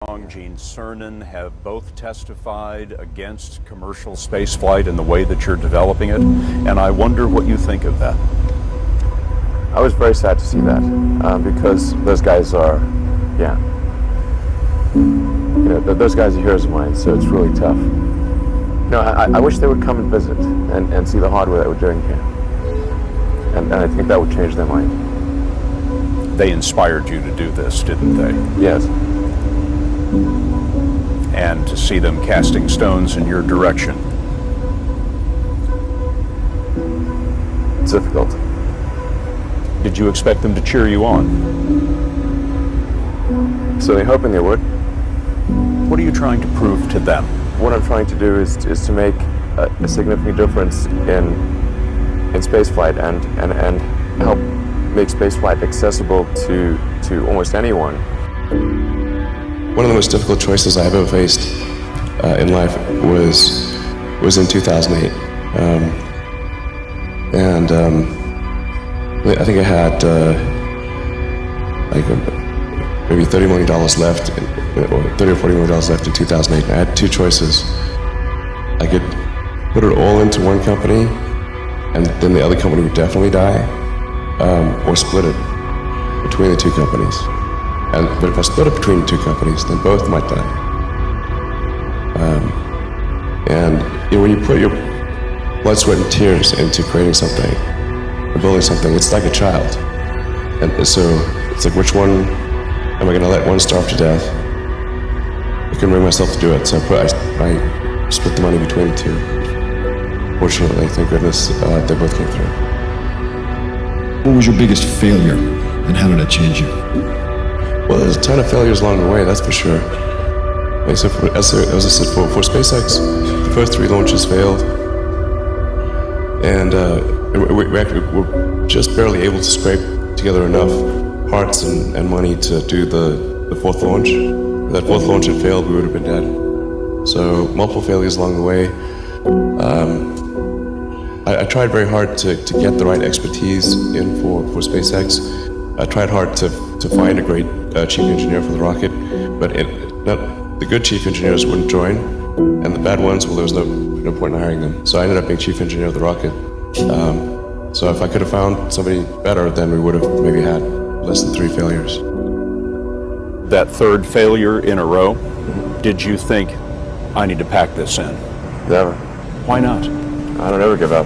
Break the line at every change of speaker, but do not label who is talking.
Gene Cernan have both testified against commercial spaceflight and the way that you're developing it, and I wonder what you think of that.
I was very sad to see that because those guys are, those guys are heroes of mine, so it's really tough. I wish they would come and visit and see the hardware that we're doing here, and I think that would change their mind.
They inspired you to do this, didn't they?
Yes.
And to see them casting stones in your direction.
It's difficult.
Did you expect them to cheer you on?
So they're hoping they would.
What are you trying to prove to them?
What I'm trying to do is to make a significant difference in spaceflight and help make spaceflight accessible to almost anyone.
One of the most difficult choices I've ever faced in life was in 2008, I think I had maybe $30 million left, or $30 or $40 million left in 2008. I had two choices. I could put it all into one company, and then the other company would definitely die, or split it between the two companies. But if I split it between the two companies, then both might die. When you put your blood, sweat, and tears into creating something, or building something, it's like a child. And so it's like, which one am I going to let one starve to death? I couldn't bring myself to do it, so I split the money between the two. Fortunately, thank goodness, they both came through.
What was your biggest failure, and how did it change you?
Well, there's a ton of failures along the way, that's for sure. As I said, for SpaceX, the first 3 launches failed, and we actually were just barely able to scrape together enough parts and money to do the 4th launch. If that 4th launch had failed, we would have been dead. So multiple failures along the way. I tried very hard to get the right expertise in for SpaceX. I tried hard to find a great chief engineer for the rocket, but the good chief engineers wouldn't join, and the bad ones, well, there was no point in hiring them. So I ended up being chief engineer of the rocket. So if I could have found somebody better, then we would have maybe had less than 3 failures.
That 3rd failure in a row, did you think, I need to pack this in?
Never.
Why not?
I don't ever give up.